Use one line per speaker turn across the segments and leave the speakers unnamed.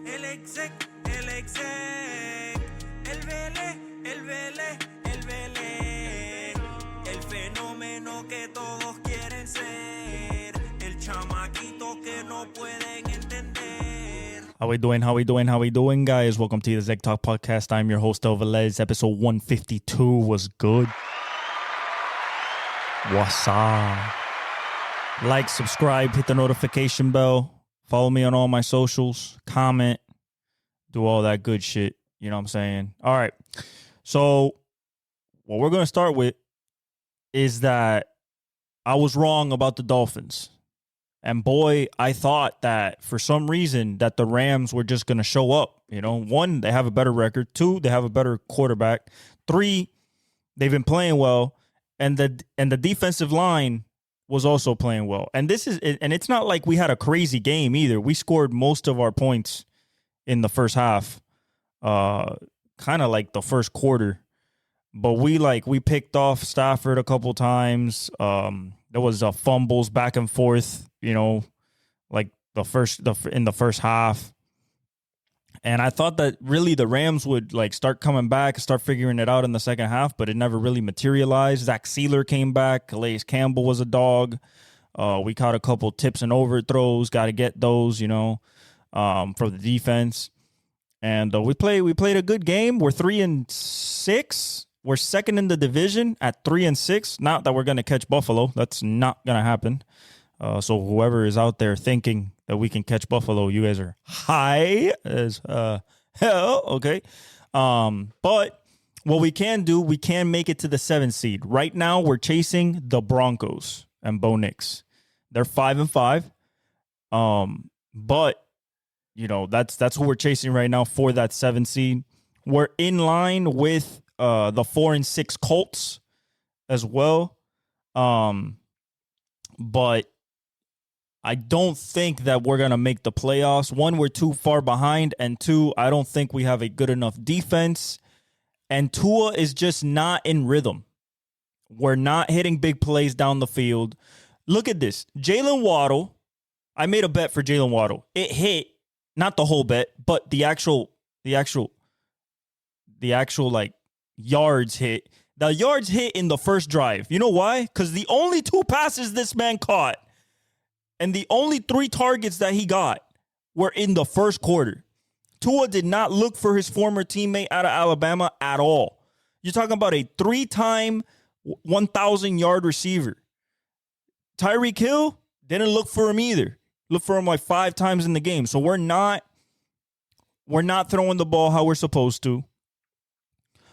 El exec, el vele, el fenómeno que todos quieren ser, el chamaquito que no pueden entender.
How we doing, guys? Welcome to the Exec Talk Podcast. I'm your host, Velez. Episode 152 was good. What's up? Like, subscribe, hit the notification bell. Follow me on all my socials. Comment. Do all that good shit. You know what I'm saying? All right. So, what we're going to start with is that I was wrong about the Dolphins. And boy, I thought that for some reason that the Rams were just going to show up. You know, 1, they have a better record. 2, they have a better quarterback. 3, they've been playing well. And the defensive line was also playing well. And it's not like we had a crazy game either. We scored most of our points in the first half, kind of like the first quarter. But we picked off Stafford a couple times. There was fumbles back and forth, you know, like in the first half. And I thought that really the Rams would start coming back, start figuring it out in the second half, but it never really materialized. Zach Sealer came back. Calais Campbell was a dog. We caught a couple tips and overthrows. Got to get those, you know, for the defense. And we played a good game. We're 3-6. We're second in the division at 3-6. Not that we're going to catch Buffalo. That's not going to happen. So whoever is out there thinking that we can catch Buffalo, you guys are high as hell, okay? But what we can do, we can make it to the 7th seed. Right now, we're chasing the Broncos and Bo Nix. They're 5-5. But you know, that's who we're chasing right now for that 7th seed. We're in line with the 4-6 Colts as well. But I don't think that we're going to make the playoffs. 1, we're too far behind. And 2, I don't think we have a good enough defense. And Tua is just not in rhythm. We're not hitting big plays down the field. Look at this. Jalen Waddle. I made a bet for Jalen Waddle. It hit, not the whole bet, but the actual yards hit. The yards hit in the first drive. You know why? Because the only 2 passes this man caught and the only 3 targets that he got were in the first quarter. Tua did not look for his former teammate out of Alabama at all. You're talking about a 3-time 1,000-yard receiver. Tyreek Hill didn't look for him either. Looked for him 5 times in the game. So we're not throwing the ball how we're supposed to.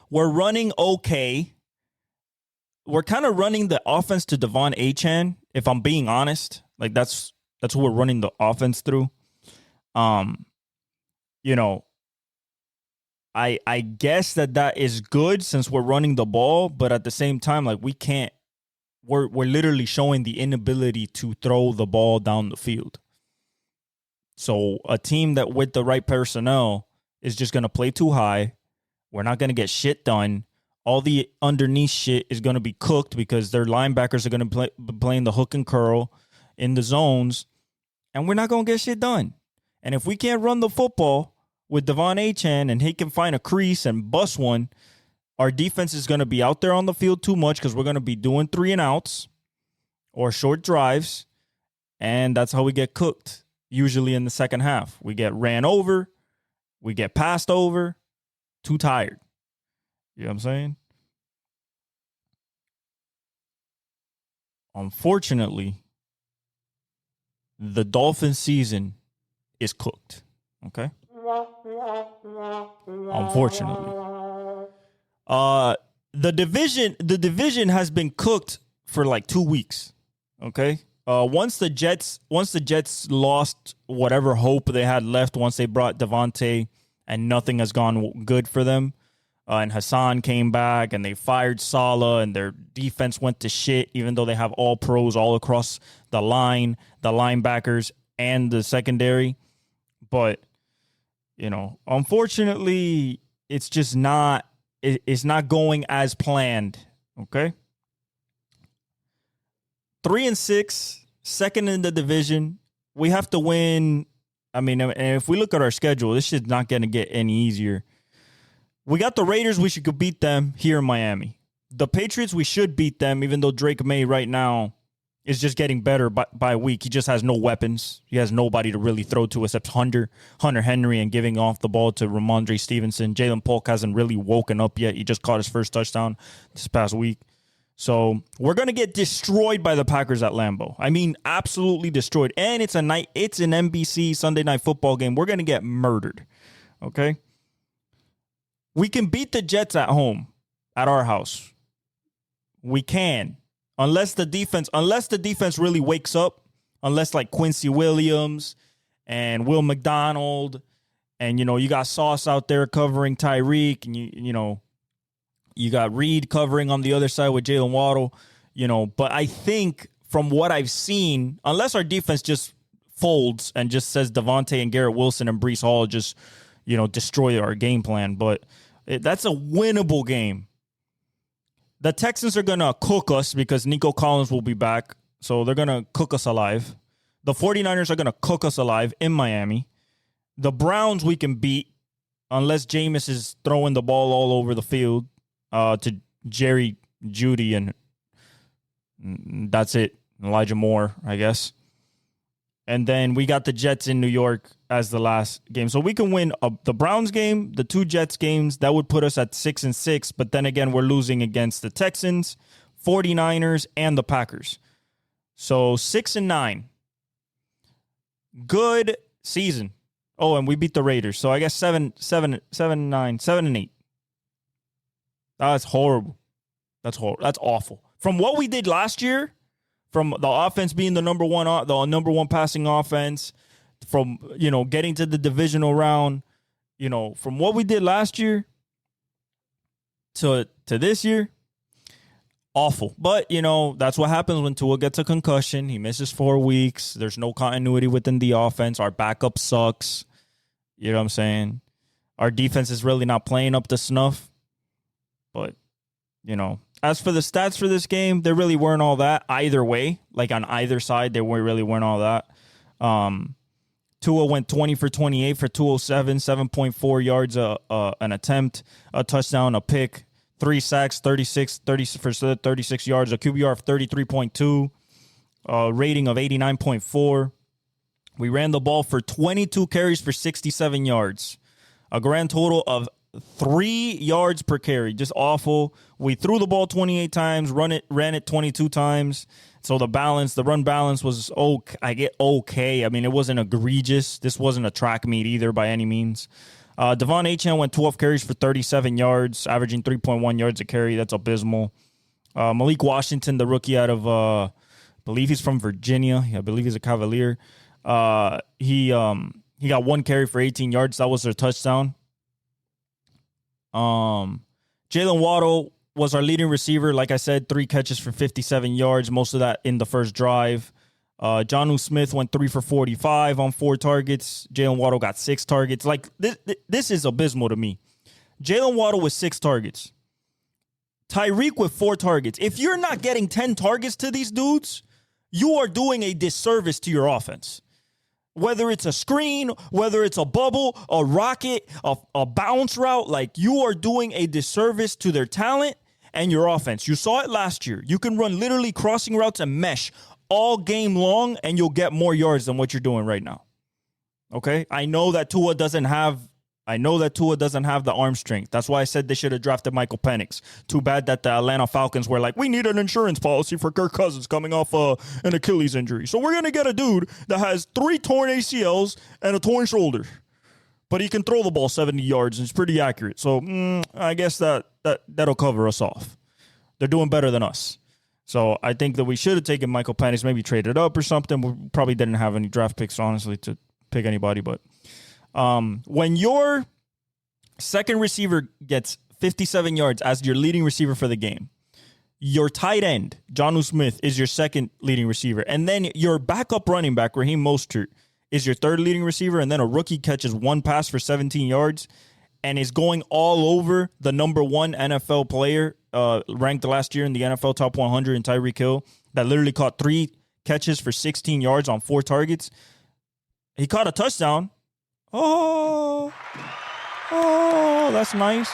We're running okay. We're kind of running the offense to Devon Achane, if I'm being honest. That's who we're running the offense through. You know, I guess that is good since we're running the ball, but at the same time, we can't. We're literally showing the inability to throw the ball down the field. So a team that with the right personnel is just going to play too high. We're not going to get shit done. All the underneath shit is going to be cooked because their linebackers are going to be playing the hook and curl in the zones, and we're not going to get shit done. And if we can't run the football with Devon Achane and he can find a crease and bust one, our defense is going to be out there on the field too much because we're going to be doing 3-and-outs or short drives, and that's how we get cooked. Usually in the second half, we get ran over, we get passed over, too tired. You know what I'm saying? Unfortunately, the Dolphins season is cooked. Okay? Unfortunately. The division has been cooked for 2 weeks. Okay? Once the Jets lost whatever hope they had left once they brought Devontae and nothing has gone good for them, and Hassan came back and they fired Saleh and their defense went to shit even though they have all pros all across the line, the linebackers and the secondary. But, you know, unfortunately, it's just not going as planned, okay? 3-6, second in the division. We have to win I mean, and if we look at our schedule, this shit's not going to get any easier. We got the Raiders. We should beat them here in Miami. The Patriots, we should beat them, even though Drake May right now is just getting better by week. He just has no weapons. He has nobody to really throw to except Hunter Henry, and giving off the ball to Ramondre Stevenson. Jalen Polk hasn't really woken up yet. He just caught his first touchdown this past week. So we're going to get destroyed by the Packers at Lambeau. I mean, absolutely destroyed. And it's an NBC Sunday Night Football game. We're going to get murdered. Okay? We can beat the Jets at home, at our house. We can. Unless the defense really wakes up, unless like Quincy Williams and Will McDonald, and you got Sauce out there covering Tyreek, and you got Reed covering on the other side with Jalen Waddle, But I think from what I've seen, unless our defense just folds and just says Devontae and Garrett Wilson and Breece Hall just destroy our game plan, but that's a winnable game. The Texans are going to cook us because Nico Collins will be back. So they're going to cook us alive. The 49ers are going to cook us alive in Miami. The Browns we can beat unless Jameis is throwing the ball all over the field to Jerry Jeudy, and that's it. Elijah Moore, I guess. And then we got the Jets in New York as the last game. So we can win the Browns game, the 2 Jets games. That would put us at 6-6. But then again, we're losing against the Texans, 49ers, and the Packers. So 6-9. Good season. Oh, and we beat the Raiders. So I guess 7-8. That's horrible. That's horrible. That's awful. From what we did last year, from the offense being the number one passing offense, from getting to the divisional round, from what we did last year to this year, awful. But that's what happens when Tua gets a concussion. He misses 4 weeks. There's no continuity within the offense. Our backup sucks. You know what I'm saying? Our defense is really not playing up to snuff. But as for the stats for this game, they really weren't all that either way. Like on either side, they really weren't all that. Tua went 20 for 28 for 207, 7.4 yards an attempt, a touchdown, a pick, 3 sacks, 36 yards, a QBR of 33.2, rating of 89.4. We ran the ball for 22 carries for 67 yards, a grand total of 3 yards per carry. Just awful. We threw the ball 28 times, ran it 22 times. So the run balance was okay. I mean, it wasn't egregious. This wasn't a track meet either by any means. Devon Achane went 12 carries for 37 yards, averaging 3.1 yards a carry. That's abysmal. Malik Washington, the rookie out of, I believe he's from Virginia. I believe he's a Cavalier. He got 1 carry for 18 yards. That was their touchdown. Jalen Waddle was our leading receiver. Like I said, 3 catches for 57 yards, most of that in the first drive. Jonnu Smith went 3 for 45 on 4 targets. Jalen Waddle got 6 targets. Like, this is abysmal to me. Jalen Waddle with 6 targets. Tyreek with 4 targets. If you're not getting 10 targets to these dudes, you are doing a disservice to your offense. Whether it's a screen, whether it's a bubble, a rocket, a bounce route, like, you are doing a disservice to their talent and your offense. You saw it last year. You can run literally crossing routes and mesh all game long, and you'll get more yards than what you're doing right now. Okay? I know that Tua doesn't have the arm strength. That's why I said they should have drafted Michael Penix. Too bad that the Atlanta Falcons were like, we need an insurance policy for Kirk Cousins coming off an Achilles injury. So we're going to get a dude that has 3 torn ACLs and a torn shoulder. But he can throw the ball 70 yards and it's pretty accurate. So I guess that'll cover us off. They're doing better than us. So I think that we should have taken Michael Penix, maybe traded up or something. We probably didn't have any draft picks, honestly, to pick anybody, but when your second receiver gets 57 yards as your leading receiver for the game, your tight end, Jonnu Smith, is your second leading receiver, and then your backup running back, Raheem Mostert, is your third leading receiver, and then a rookie catches 1 pass for 17 yards and is going all over the number 1 NFL player ranked last year in the NFL Top 100 in Tyreek Hill, that literally caught 3 catches for 16 yards on 4 targets. He caught a touchdown. Oh, that's nice.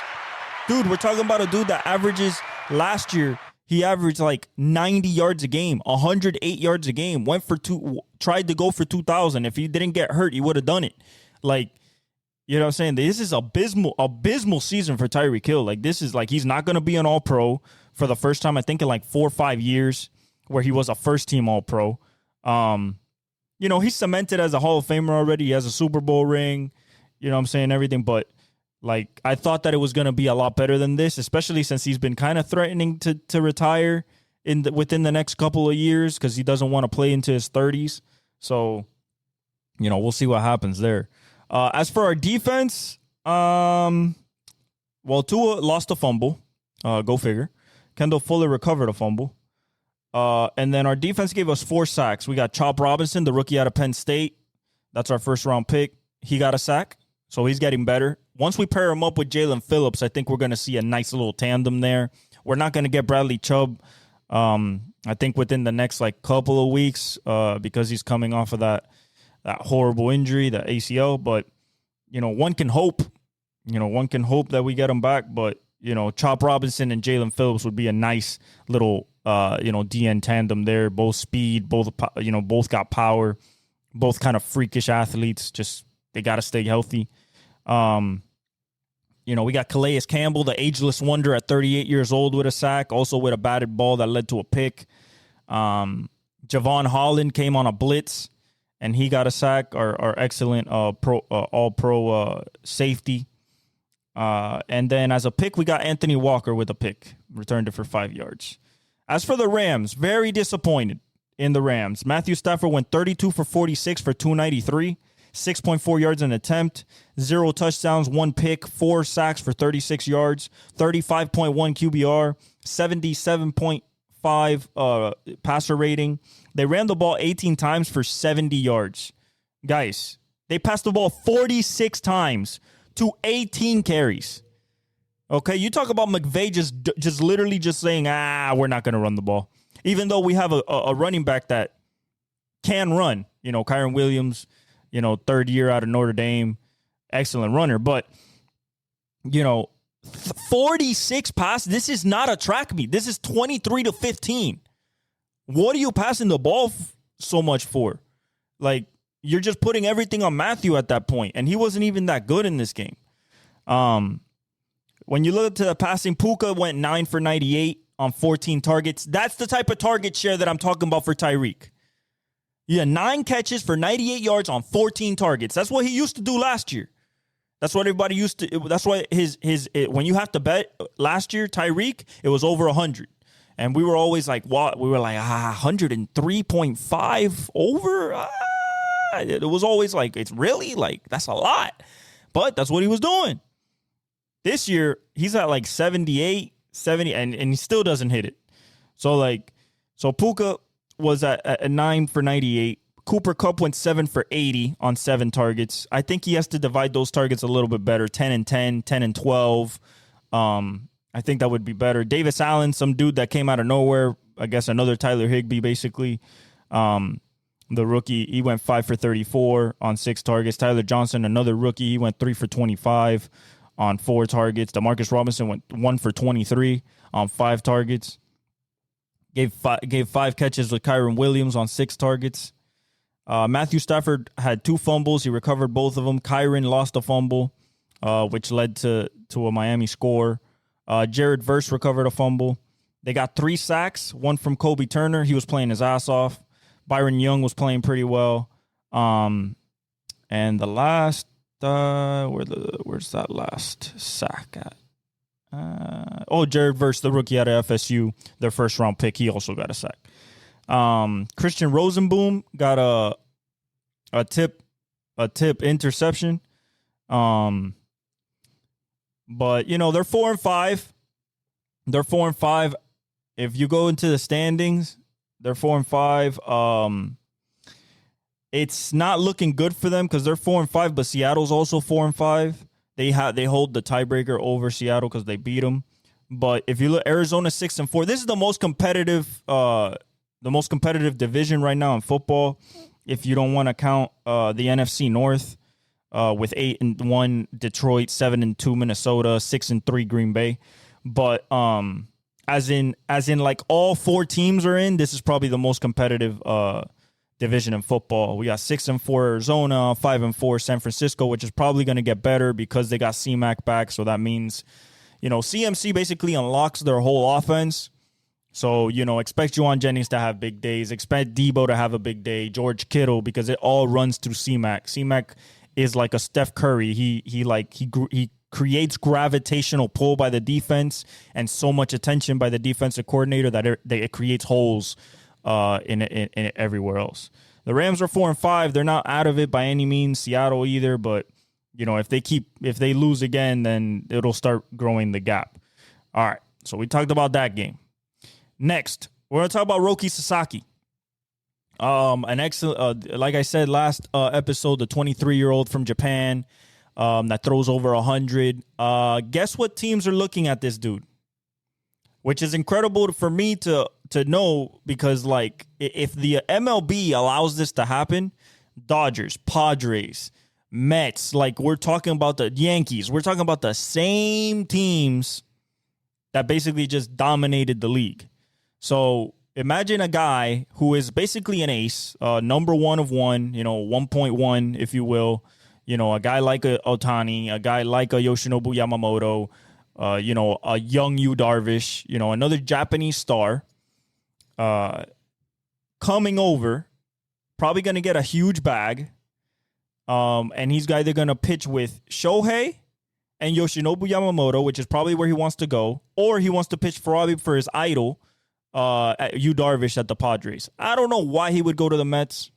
Dude, we're talking about a dude that averages last year. He averaged like 90 yards a game, 108 yards a game, tried to go for 2,000. If he didn't get hurt, he would have done it. Like, you know what I'm saying? This is abysmal season for Tyreek Hill. Like, this is like, he's not going to be an all-pro for the first time, I think, in like 4 or 5 years, where he was a first-team all-pro. You know, he's cemented as a Hall of Famer already. He has a Super Bowl ring, you know what I'm saying, everything. But, like, I thought that it was going to be a lot better than this, especially since he's been kind of threatening to retire within the next couple of years because he doesn't want to play into his 30s. So, you know, we'll see what happens there. As for our defense, Tua lost a fumble. Go figure. Kendall Fuller recovered a fumble. And then our defense gave us 4 sacks. We got Chop Robinson, the rookie out of Penn State. That's our first-round pick. He got a sack, so he's getting better. Once we pair him up with Jalen Phillips, I think we're going to see a nice little tandem there. We're not going to get Bradley Chubb, I think, within the next, like, couple of weeks because he's coming off of that horrible injury, that ACL. But, you know, one can hope that we get him back. But, you know, Chop Robinson and Jalen Phillips would be a nice little DN tandem there. Both speed, both got power, both kind of freakish athletes. Just they got to stay healthy. You know, we got Calais Campbell, the ageless wonder at 38 years old with a sack, also with a batted ball that led to a pick. Javon Holland came on a blitz, and he got a sack, our excellent all-pro safety. And then as a pick, we got Anthony Walker with a pick, returned it for 5 yards. As for the Rams, very disappointed in the Rams. Matthew Stafford went 32 for 46 for 293, 6.4 yards an attempt, 0 touchdowns, 1 pick, 4 sacks for 36 yards, 35.1 QBR, 77.5 passer rating. They ran the ball 18 times for 70 yards. Guys, they passed the ball 46 times to 18 carries. Okay, you talk about McVay just literally just saying, we're not going to run the ball. Even though we have a running back that can run, you know, Kyron Williams, you know, 3rd year out of Notre Dame, excellent runner. But, you know, 46 passes, this is not a track meet. This is 23-15. What are you passing the ball so much for? Like, you're just putting everything on Matthew at that point, and he wasn't even that good in this game. When you look to the passing, Puka went 9 for 98 on 14 targets. That's the type of target share that I'm talking about for Tyreek. Yeah, 9 catches for 98 yards on 14 targets. That's what he used to do last year. That's what everybody used to. That's why when you have to bet last year, Tyreek, it was over 100. And we were always like, what? We were like, 103.5 over? It was always like, it's really like, that's a lot. But that's what he was doing. This year, he's at like 78, 70, and he still doesn't hit it. So Puka was at 9 for 98. Cooper Kupp went 7 for 80 on 7 targets. I think he has to divide those targets a little bit better, 10 and 10, 10 and 12. I think that would be better. Davis Allen, some dude that came out of nowhere, I guess another Tyler Higbee, basically. The rookie, he went 5 for 34 on 6 targets. Tyler Johnson, another rookie, he went 3 for 25 on 4 targets. Demarcus Robinson went 1 for 23 on 5 targets. Gave 5 catches with Kyron Williams on 6 targets. Matthew Stafford had 2 fumbles. He recovered both of them. Kyron lost a fumble, which led to a Miami score. Jared Verse recovered a fumble. They got 3 sacks, 1 from Kobe Turner. He was playing his ass off. Byron Young was playing pretty well. And the last, where's that last sack at? Jared Verse, the rookie out of FSU, their first-round pick, he also got a sack. Christian Rosenboom got a tip interception. But you know, they're 4-5. They're 4-5. If you go into the standings, they're 4-5. It's not looking good for them because they're 4-5, but Seattle's also 4-5. They hold the tiebreaker over Seattle because they beat them. But if you look, Arizona 6-4. This is the most competitive division right now in football. if you don't want to count the NFC North with 8-1 Detroit, 7-2 Minnesota, 6-3 Green Bay. But as in like all 4 teams are in, this is probably the most competitive division in football. We got 6-4 Arizona, 5-4 San Francisco, which is probably going to get better because they got C-Mac back. So that means, CMC basically unlocks their whole offense. So, expect Juwan Jennings to have big days. Expect Debo to have a big day. George Kittle, because it all runs through C-Mac. C-Mac is like a Steph Curry. He creates gravitational pull by the defense and so much attention by the defensive coordinator that it creates holes in everywhere else. The Rams are 4-5. They're not out of it by any means. Seattle either, but if they lose again, then it'll start growing the gap. All right, so we talked about that game. Next, we're gonna talk about Roki Sasaki. An excellent, like I said last episode, the 23-year-old from Japan that throws over 100. Guess what teams are looking at this dude? Which is incredible for me to know, because like if the MLB allows this to happen, Dodgers, Padres, Mets, like we're talking about the Yankees, we're talking about the same teams that basically just dominated the league. So imagine a guy who is basically an ace, number 1 of 1, 1.1, if you will. A guy like a Ohtani, a guy like a Yoshinobu Yamamoto, a young Yu Darvish, another Japanese star coming over, probably going to get a huge bag. And he's either going to pitch with Shohei and Yoshinobu Yamamoto, which is probably where he wants to go, or he wants to pitch for his idol, Yu Darvish at the Padres. I don't know why he would go to the Mets.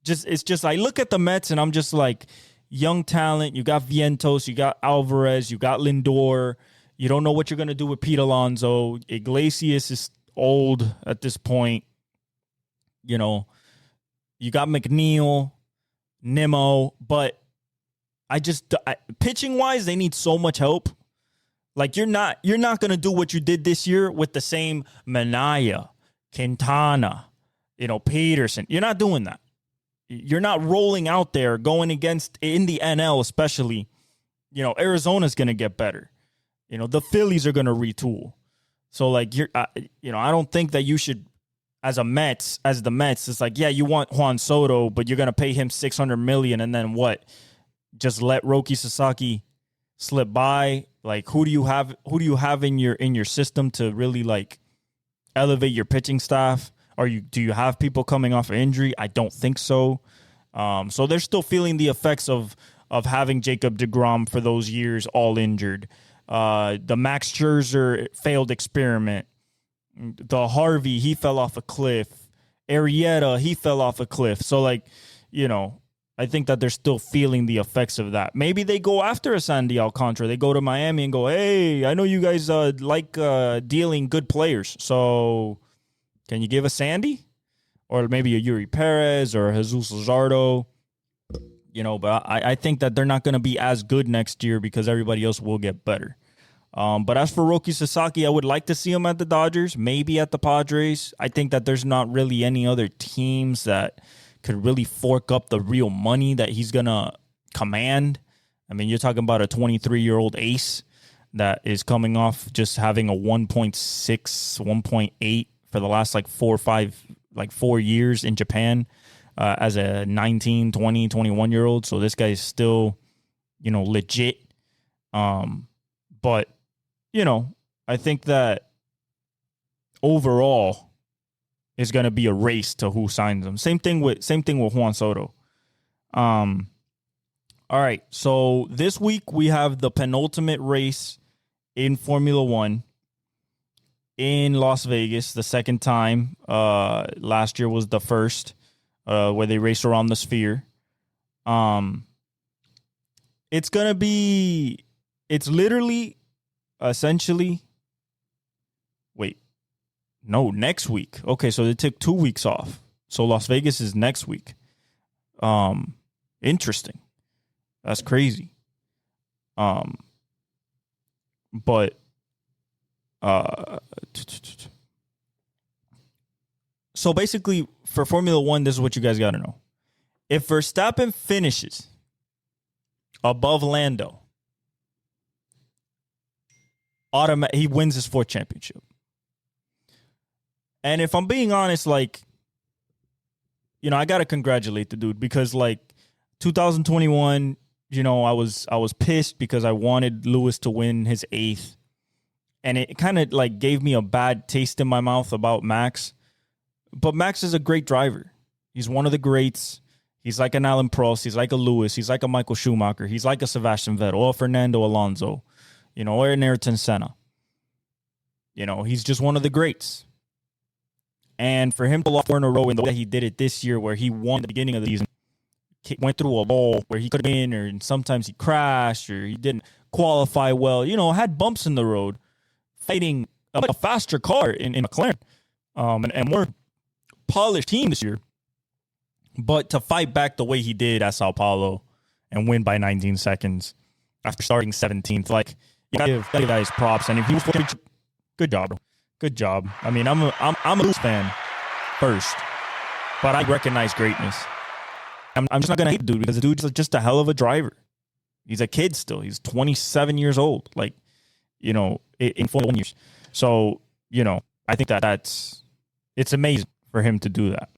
I look at the Mets and I'm just like, young talent. You got Vientos, you got Alvarez, you got Lindor. You don't know what you're going to do with Pete Alonso. Iglesias is old at this point. You got McNeil, Nimmo, but pitching wise, they need so much help. Like you're not going to do what you did this year with the same Minaya, Quintana, Peterson. You're not doing that. You're not rolling out there going against, in the NL especially, Arizona's going to get better. The Phillies are going to retool. So like I don't think that you should, as the Mets, it's like, yeah, you want Juan Soto, but you're going to pay him $600 million, and then what? Just let Roki Sasaki slip by? Like who do you have in your system to really like elevate your pitching staff? Do you have people coming off of injury? I don't think so. So they're still feeling the effects of having Jacob deGrom for those years all injured. The Max Scherzer failed experiment. The Harvey, he fell off a cliff. Arrieta, he fell off a cliff. So like, I think that they're still feeling the effects of that. Maybe they go after a Sandy Alcantara. They go to Miami and go, hey, I know you guys like dealing good players. So can you give a Sandy? Or maybe a Yuri Perez or a Jesus Luzardo? But I think that they're not going to be as good next year because everybody else will get better. But as for Roki Sasaki, I would like to see him at the Dodgers, maybe at the Padres. I think that there's not really any other teams that could really fork up the real money that he's going to command. I mean, you're talking about a 23-year-old ace that is coming off just having a 1.6, 1.8 for the last 4 years in Japan as a 19, 20, 21-year-old. So this guy is still, legit. But, I think that overall is going to be a race to who signs him. Same thing with Juan Soto. All right. So this week we have the penultimate race in Formula One in Las Vegas, the second time. Last year was the first, where they raced around the sphere. It's literally, essentially, next week. Okay, so they took 2 weeks off. So Las Vegas is next week. Interesting. That's crazy. But So basically, for Formula One, this is what you guys got to know. If Verstappen finishes above Lando, he wins his 4th championship. And if I'm being honest, like, you know, I got to congratulate the dude because, like, 2021, you know, I was pissed because I wanted Lewis to win his 8th. And it kind of, like, gave me a bad taste in my mouth about Max. But Max is a great driver. He's one of the greats. He's like an Alan Prost. He's like a Lewis. He's like a Michael Schumacher. He's like a Sebastian Vettel or Fernando Alonso, you know, or an Ayrton Senna. You know, he's just one of the greats. And for him to lock 4 in a row in the way that he did it this year, where he won the beginning of the season, went through a lull where he could have been, or sometimes he crashed, or he didn't qualify well, you know, had bumps in the road, fighting a faster car in McLaren, and more polished team this year. But to fight back the way he did at Sao Paulo and win by 19 seconds after starting 17th, like, you gotta give that his props. And if he was good job, bro. Good job. I mean, I'm a Lewis fan first, but I recognize greatness. I'm just not gonna hate the dude because the dude's just a hell of a driver. He's a kid still. He's 27 years old. Like, you know, in 41 years. So, you know, I think it's amazing for him to do that.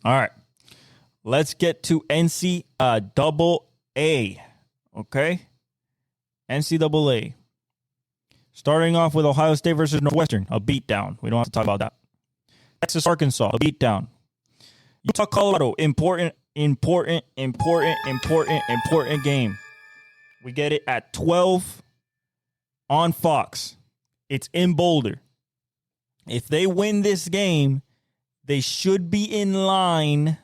All right, let's get to NCAA. Okay, NCAA. Starting off with Ohio State versus Northwestern, a beatdown. We don't have to talk about that. Texas, Arkansas, a beatdown. Utah, Colorado, important game. We get it at 12 on Fox. It's in Boulder. If they win this game, they should be in line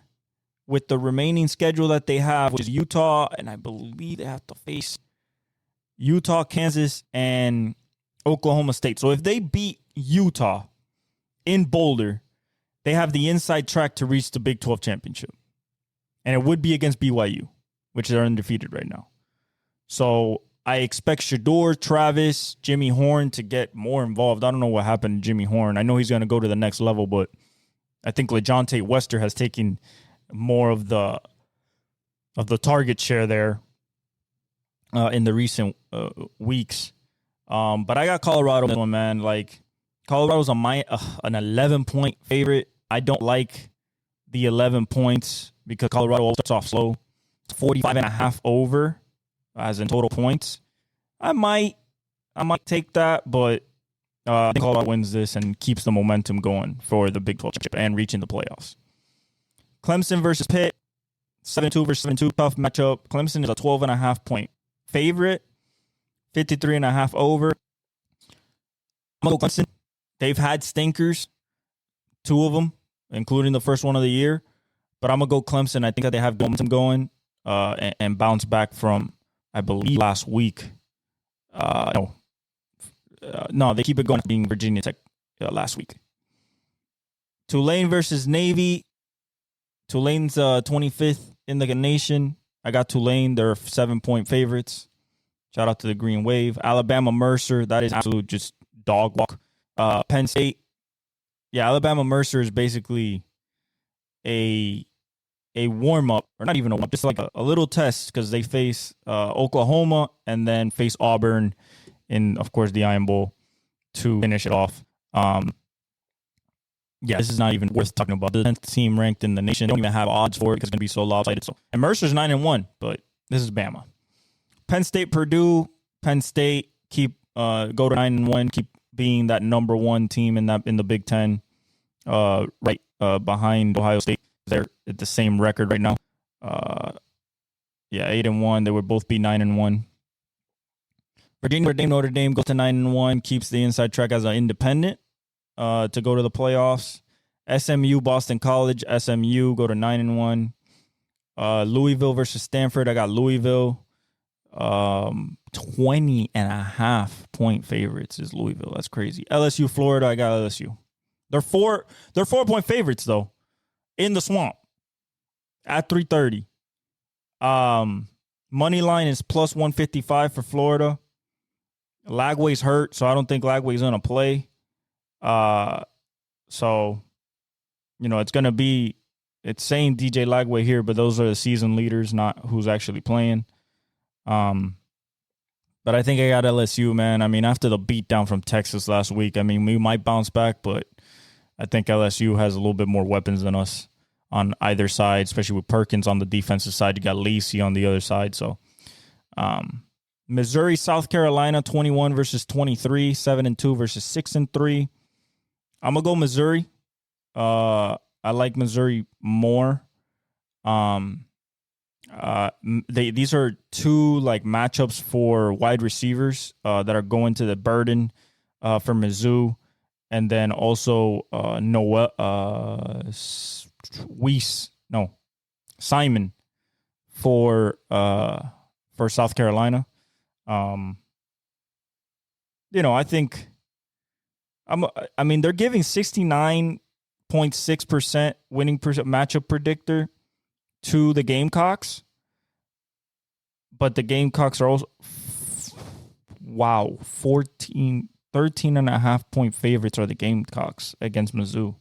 with the remaining schedule that they have, which is Utah, and I believe they have to face Utah, Kansas, and Oklahoma State. So if they beat Utah in Boulder, they have the inside track to reach the Big 12 championship. And it would be against BYU, which are undefeated right now. So I expect Shedeur, Travis, Jimmy Horn to get more involved. I don't know what happened to Jimmy Horn. I know he's going to go to the next level, but I think LeJontay Wester has taken more of the target share there in the recent weeks. But I got Colorado in this one, man. Like, Colorado's an 11-point favorite. I don't like the 11 points because Colorado starts off slow. It's 45.5 over as in total points. I might take that, but I think Colorado wins this and keeps the momentum going for the Big 12 championship and reaching the playoffs. Clemson versus Pitt, 7-2 versus 7-2, tough matchup. Clemson is a 12.5-point favorite, 53.5 over. I'm going to go Clemson. They've had stinkers, 2 of them, including the first one of the year. But I'm going to go Clemson. I think that they have momentum going and bounce back from, I believe, last week. No, they keep it going being Virginia Tech last week. Tulane versus Navy. Tulane's 25th in the nation. I got Tulane. They're 7-point favorites. Shout out to the Green Wave. Alabama Mercer. That is absolute just dog walk. Penn State. Yeah, Alabama Mercer is basically a warm-up, or not even a warm-up, just like a little test because they face Oklahoma and then face Auburn in, of course, the Iron Bowl to finish it off. Yeah, this is not even worth talking about. The 10th team ranked in the nation. They don't even have odds for it because it's going to be so lopsided. And Mercer's 9-1, but this is Bama. Penn State, Purdue. Penn State go to 9-1, keep being that number 1 team in the Big Ten, right behind Ohio State. They're at the same record right now. 8-1. They would both be 9-1. Virginia, Notre Dame goes to 9-1, keeps the inside track as an independent to go to the playoffs. SMU, Boston College. SMU go to 9-1. Louisville versus Stanford. I got Louisville. 20.5-point favorites is Louisville. That's crazy. LSU, Florida. I got LSU. They're 4-point favorites though, in the swamp at 3:30. Money line is plus 155 for Florida. Lagway's hurt, so I don't think Lagway's gonna play. So it's going to be, it's saying DJ Lagway here, but those are the season leaders, not who's actually playing. But I think I got LSU, man. I mean, after the beatdown from Texas last week, I mean, we might bounce back, but I think LSU has a little bit more weapons than us on either side, especially with Perkins on the defensive side. You got Lacey on the other side. So, Missouri, South Carolina, 21 versus 23, 7-2 versus 6-3. I'm going to go Missouri. I like Missouri more. These are two like matchups for wide receivers that are going to the burden for Mizzou, and then also Simon for South Carolina. I think I mean they're giving 69.6% winning matchup predictor to the Gamecocks, but the Gamecocks are also 13.5 point favorites are the Gamecocks against Mizzou.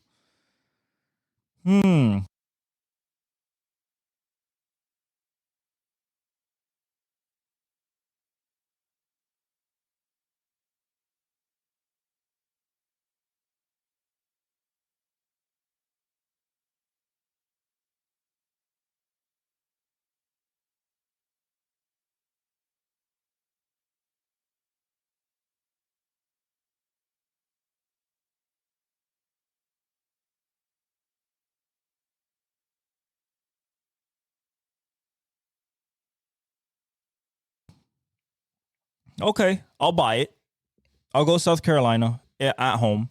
Okay, I'll buy it. I'll go South Carolina at home.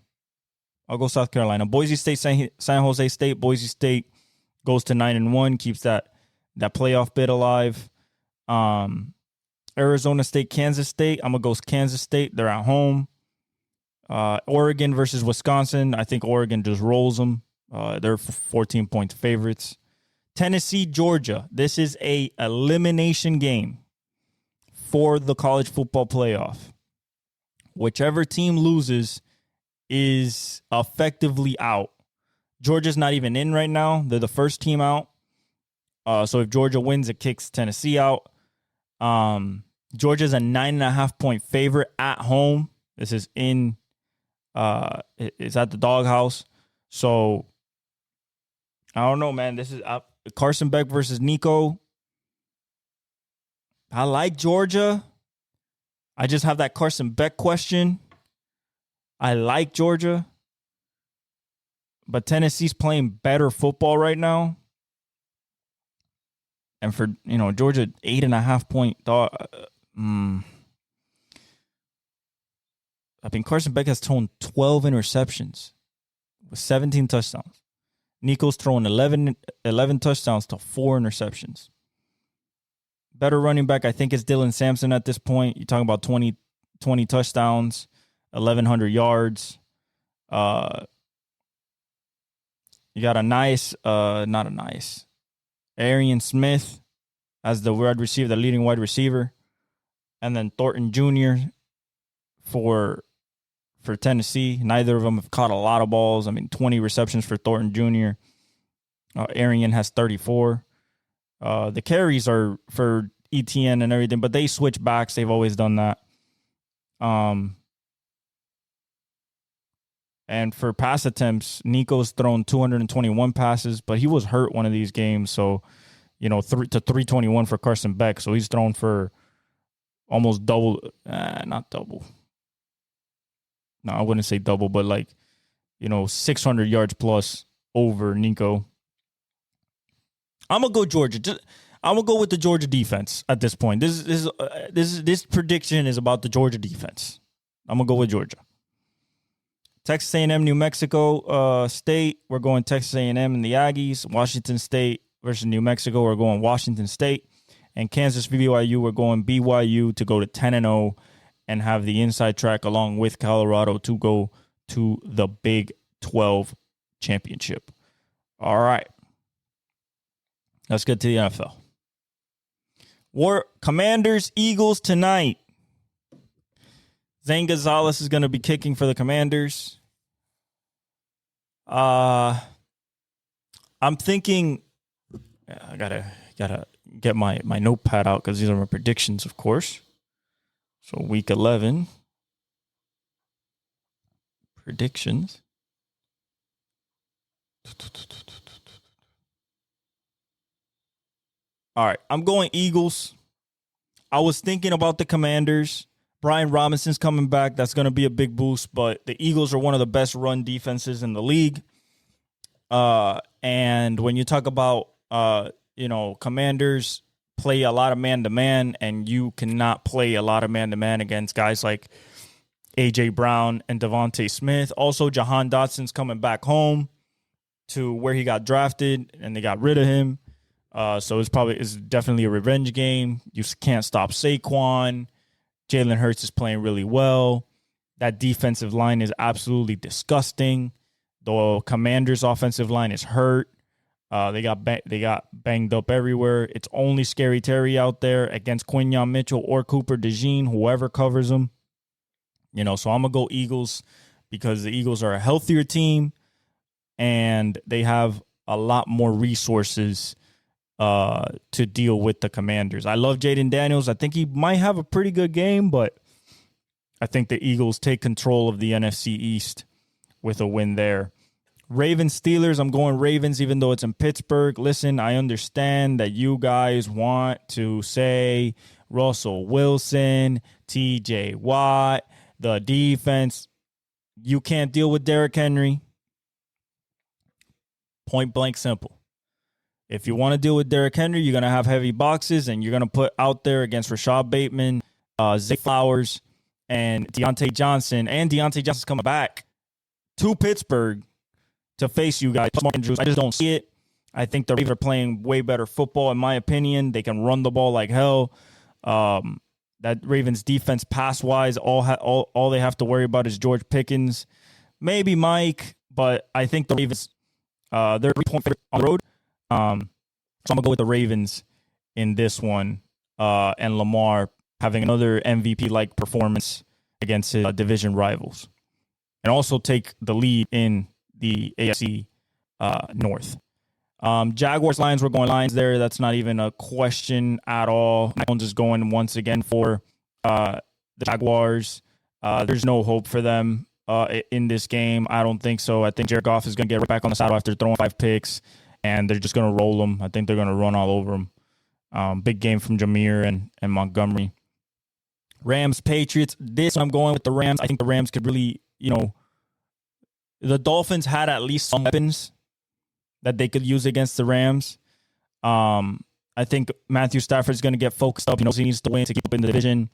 I'll go South Carolina. Boise State, San Jose State. Boise State goes to 9-1, keeps that playoff bid alive. Arizona State, Kansas State. I'm going to go Kansas State. They're at home. Oregon versus Wisconsin. I think Oregon just rolls them. They're 14-point favorites. Tennessee, Georgia. This is a elimination game for the college football playoff. Whichever team loses is effectively out. Georgia's not even in right now. They're the first team out. So if Georgia wins, it kicks Tennessee out. Georgia's a 9.5-point favorite at home. This is it's at the Doghouse. So I don't know, man. This is Carson Beck versus Nico. I like Georgia. I just have that Carson Beck question. I like Georgia. But Tennessee's playing better football right now. And for, Georgia, 8.5-point dog. I mean, Carson Beck has thrown 12 interceptions with 17 touchdowns. Nico's throwing 11 touchdowns to 4 interceptions. Better running back, I think, is Dylan Sampson at this point. You're talking about 20 touchdowns, 1,100 yards. You got Arian Smith as the leading wide receiver. And then Thornton Jr. for Tennessee. Neither of them have caught a lot of balls. I mean, 20 receptions for Thornton Jr. Arian has 34. The carries are for ETN and everything, but they switch backs. They've always done that. And for pass attempts, Nico's thrown 221 passes, but he was hurt one of these games. So, 321 for Carson Beck. So he's thrown for almost double, not double. No, I wouldn't say double, but 600 yards plus over Nico. I'm gonna go Georgia. I'm gonna go with the Georgia defense at this point. This prediction is about the Georgia defense. I'm gonna go with Georgia. Texas A&M, New Mexico State. We're going Texas A&M and the Aggies. Washington State versus New Mexico. We're going Washington State. And Kansas BYU. We're going BYU to go to 10-0 and have the inside track along with Colorado to go to the Big 12 championship. All right. Let's get to the NFL. Commanders, Eagles tonight. Zane Gonzalez is going to be kicking for the Commanders. I'm thinking I gotta get my notepad out because these are my predictions, of course. So week 11 predictions. All right, I'm going Eagles. I was thinking about the Commanders. Brian Robinson's coming back. That's going to be a big boost, but the Eagles are one of the best run defenses in the league. And when you talk about, Commanders play a lot of man-to-man, and you cannot play a lot of man-to-man against guys like A.J. Brown and Devontae Smith. Also, Jahan Dotson's coming back home to where he got drafted, and they got rid of him. So it's definitely a revenge game. You can't stop Saquon. Jalen Hurts is playing really well. That defensive line is absolutely disgusting. The Commanders' offensive line is hurt. They got banged up everywhere. It's only Scary Terry out there against Quinyon Mitchell or Cooper DeJean, whoever covers them. So I'm going to go Eagles because the Eagles are a healthier team and they have a lot more resources to deal with the Commanders. I love Jaden Daniels. I think he might have a pretty good game, but I think the Eagles take control of the NFC East with a win there. Ravens Steelers, I'm going Ravens even though it's in Pittsburgh. Listen, I understand that you guys want to say Russell Wilson, TJ Watt, the defense. You can't deal with Derrick Henry. Point blank simple. If you want to deal with Derrick Henry, you're going to have heavy boxes, and you're going to put out there against Rashad Bateman, Zay Flowers, and Deontay Johnson. And Deontay Johnson's coming back to Pittsburgh to face you guys. I just don't see it. I think the Ravens are playing way better football, in my opinion. They can run the ball like hell. That Ravens defense, pass-wise, all they have to worry about is George Pickens, maybe Mike, but I think the Ravens, they're 3-point favorite on the road. So I'm going to go with the Ravens in this one, and Lamar having another MVP-like performance against his division rivals. And also take the lead in the AFC North. Jaguars, Lions, we're going Lions there. That's not even a question at all. Mahomes is going once again for the Jaguars. There's no hope for them in this game. I don't think so. I think Jared Goff is going to get right back on the saddle after throwing 5 picks. And they're just going to roll them. I think they're going to run all over them. Big game from Jameer and Montgomery. Rams, Patriots. This I'm going with the Rams. I think the Rams could really, the Dolphins had at least some weapons that they could use against the Rams. I think Matthew Stafford's going to get focused up. He knows he needs to win to keep up in the division.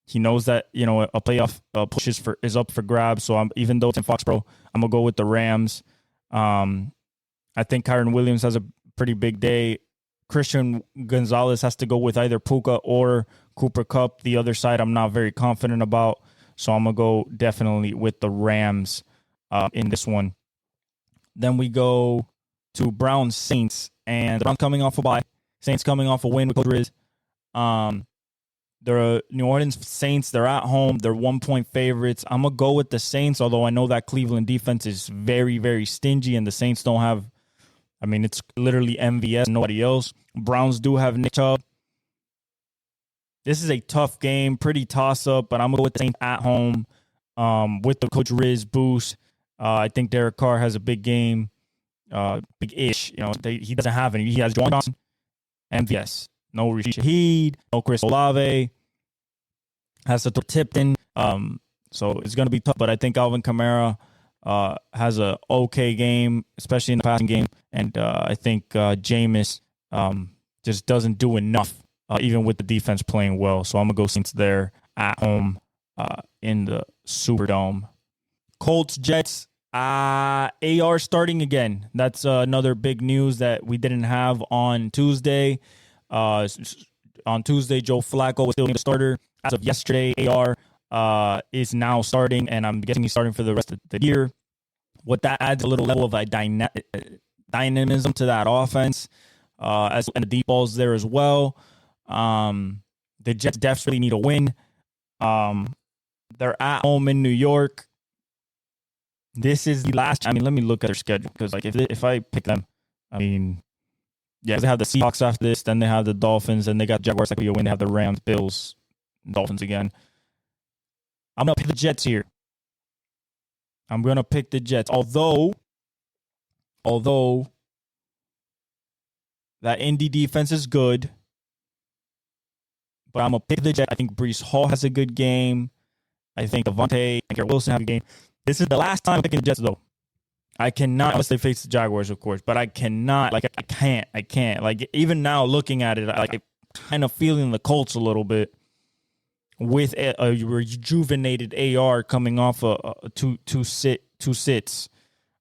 He knows that, a playoff push is up for grabs. So even though it's in Foxborough, I'm going to go with the Rams. I think Kyron Williams has a pretty big day. Christian Gonzalez has to go with either Puka or Cooper Kupp. The other side I'm not very confident about. So I'm going to go definitely with the Rams in this one. Then we go to Browns Saints. And the Browns coming off a bye. Saints coming off a win with Coach Riz. The New Orleans Saints, they're at home. They're 1-point favorites. I'm going to go with the Saints, although I know that Cleveland defense is very, very stingy, and the Saints don't have, it's literally MVS, nobody else. Browns do have Nick Chubb. This is a tough game, pretty toss-up, but I'm going to go with the Saints at home with the Coach Riz boost. I think Derek Carr has a big game, big-ish. He doesn't have any. He has Juwan Johnson, MVS. No Rashid Shaheed, no Chris Olave. Has to throw Tipton. So it's going to be tough, but I think Alvin Kamara has a okay game, especially in the passing game. And I think Jameis just doesn't do enough, even with the defense playing well. So I'm going to go Saints there at home in the Superdome. Colts, Jets, AR starting again. That's another big news that we didn't have on Tuesday. On Tuesday, Joe Flacco was still the starter. As of yesterday, AR is now starting, and I'm guessing he's starting for the rest of the year. What that adds a little level of a dynamism to that offense, and the deep balls there as well. The Jets definitely need a win. They're at home in New York. This is the last. Let me look at their schedule because if I pick them, I mean, yeah, they have the Seahawks after this, then they have the Dolphins, and they got Jaguars that could win. They have the Rams, Bills, Dolphins again. I'm going to pick the Jets here. I'm going to pick the Jets. Although that Indy defense is good, but I'm going to pick the Jets. I think Breece Hall has a good game. I think Devontae and Garrett Wilson have a game. This is the last time I'm picking the Jets, though. I cannot, unless they face the Jaguars, of course, but I cannot, like, I can't. Like, even now looking at it, like, I'm kind of feeling the Colts a little bit with a rejuvenated AR coming off two sits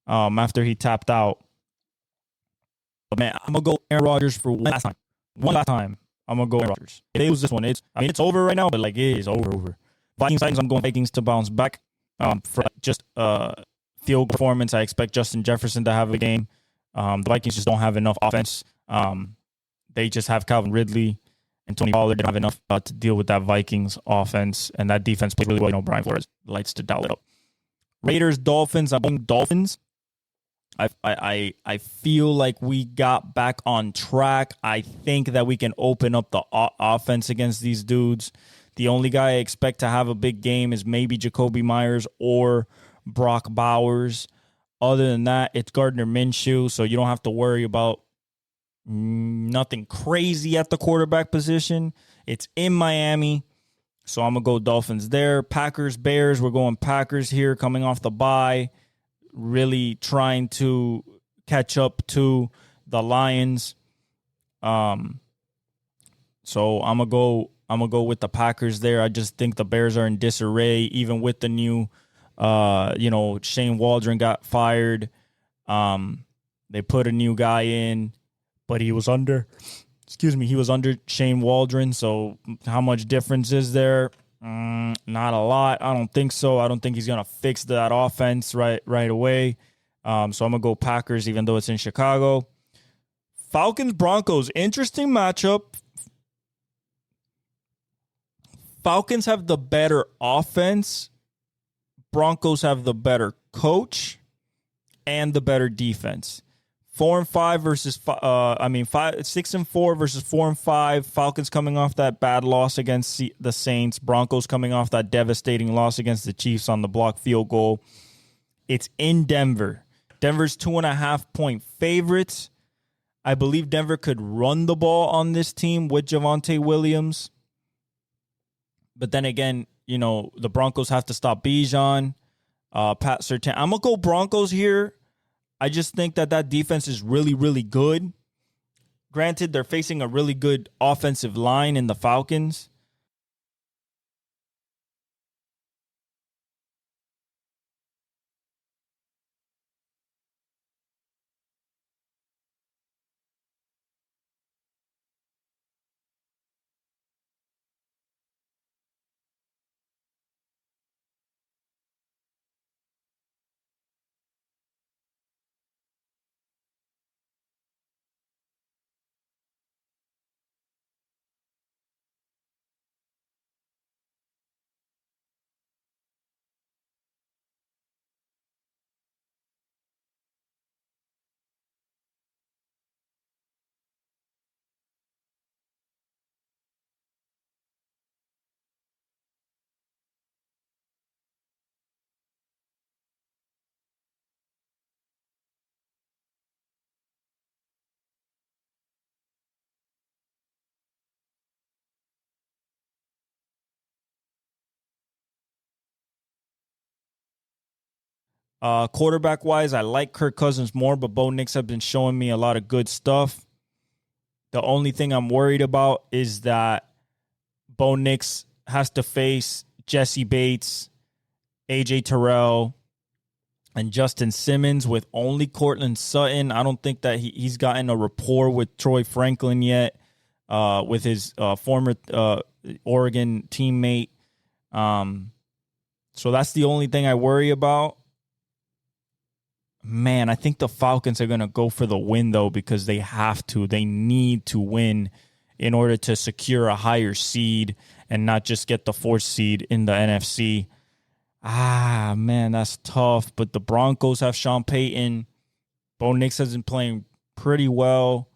after he tapped out. But, man, I'm going to go Aaron Rodgers for one last time. I'm going to go Aaron Rodgers. If they lose this one, it's over right now, but, like, it is over. Vikings, I'm going Vikings to bounce back for just field performance. I expect Justin Jefferson to have a game. The Vikings just don't have enough offense. They just have Calvin Ridley and Tony Pollard. They don't have enough to deal with that Vikings offense, and that defense plays really well. You know, Brian Flores likes to dial it up. Raiders, Dolphins. I'm going Dolphins. I feel like we got back on track. I think that we can open up the offense against these dudes. The only guy I expect to have a big game is maybe Jacoby Myers or Brock Bowers. Other than that, it's Gardner Minshew, so you don't have to worry about nothing crazy at the quarterback position. It's in Miami, so I'm going to go Dolphins there. Packers, Bears, we're going Packers here coming off the bye, really trying to catch up to the Lions. So I'm going to go with the Packers there. I just think the Bears are in disarray, even with the new Shane Waldron got fired. They put a new guy in, but he was under Shane Waldron. So how much difference is there? Not a lot. I don't think so. I don't think he's going to fix that offense right away. So I'm going to go Packers, even though it's in Chicago. Falcons, Broncos, interesting matchup. Falcons have the better offense. Broncos have the better coach and the better defense. 4-5 versus 6-4 versus 4-5. Falcons coming off that bad loss against the Saints. Broncos coming off that devastating loss against the Chiefs on the blocked field goal. It's in Denver. Denver's 2.5-point favorites. I believe Denver could run the ball on this team with Javonte Williams. But then again, the Broncos have to stop Bijan, Pat Surtain. I'm going to go Broncos here. I just think that defense is really, really good. Granted, they're facing a really good offensive line in the Falcons. Quarterback-wise, I like Kirk Cousins more, but Bo Nix have been showing me a lot of good stuff. The only thing I'm worried about is that Bo Nix has to face Jesse Bates, A.J. Terrell, and Justin Simmons with only Cortland Sutton. I don't think that he's gotten a rapport with Troy Franklin yet, with his former Oregon teammate. So that's the only thing I worry about. Man, I think the Falcons are going to go for the win, though, because they have to. They need to win in order to secure a higher seed and not just get the 4th seed in the NFC. Man, that's tough. But the Broncos have Sean Payton. Bo Nix has been playing pretty well.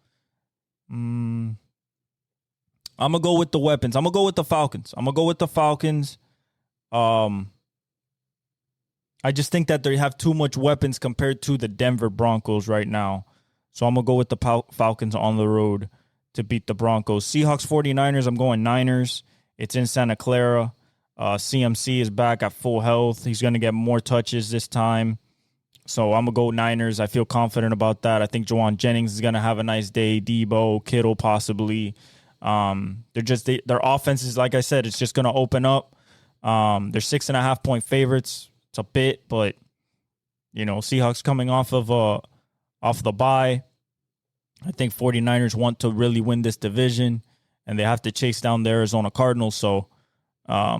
I'm going to go with the weapons. I'm going to go with the Falcons. I just think that they have too much weapons compared to the Denver Broncos right now. So I'm going to go with the Falcons on the road to beat the Broncos. Seahawks 49ers, I'm going Niners. It's in Santa Clara. CMC is back at full health. He's going to get more touches this time. So I'm going to go Niners. I feel confident about that. I think Juwan Jennings is going to have a nice day. Debo, Kittle possibly. Their offense is, like I said, it's just going to open up. They're 6.5-point favorites. It's a bit, but, Seahawks coming off the bye. I think 49ers want to really win this division, and they have to chase down the Arizona Cardinals. So I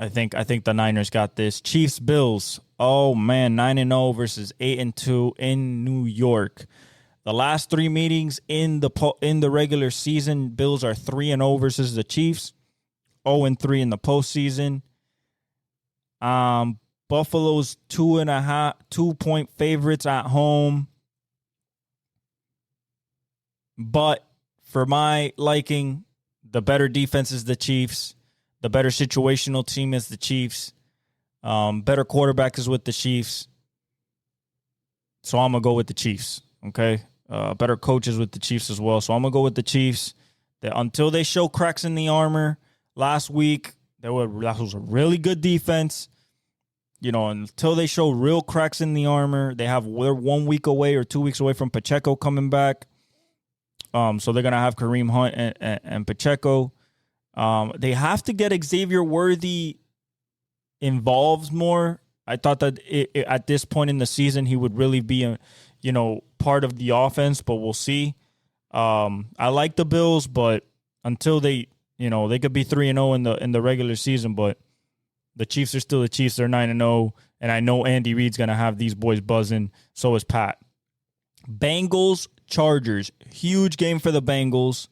think the Niners got this. Chiefs, Bills. Oh, man, 9-0 versus 8-2 in New York. The last 3 meetings in the regular season, Bills are 3-0 versus the Chiefs, 0-3 in the postseason. Buffalo's 2.5 favorites at home. But for my liking, the better defense is the Chiefs. The better situational team is the Chiefs. Better quarterback is with the Chiefs. So I'm going to go with the Chiefs, okay? Better coaches with the Chiefs as well. So I'm going to go with the Chiefs. Until they show cracks in the armor last week, that was a really good defense. Until they show real cracks in the armor, they're 1 week away or 2 weeks away from Pacheco coming back. So they're going to have Kareem Hunt and Pacheco. They have to get Xavier Worthy involved more. I thought that at this point in the season, he would really be, part of the offense, but we'll see. I like the Bills, but until they could be 3-0 in the regular season, but the Chiefs are still the Chiefs. They're 9-0, and I know Andy Reid's going to have these boys buzzing. So is Pat. Bengals, Chargers. Huge game for the Bengals.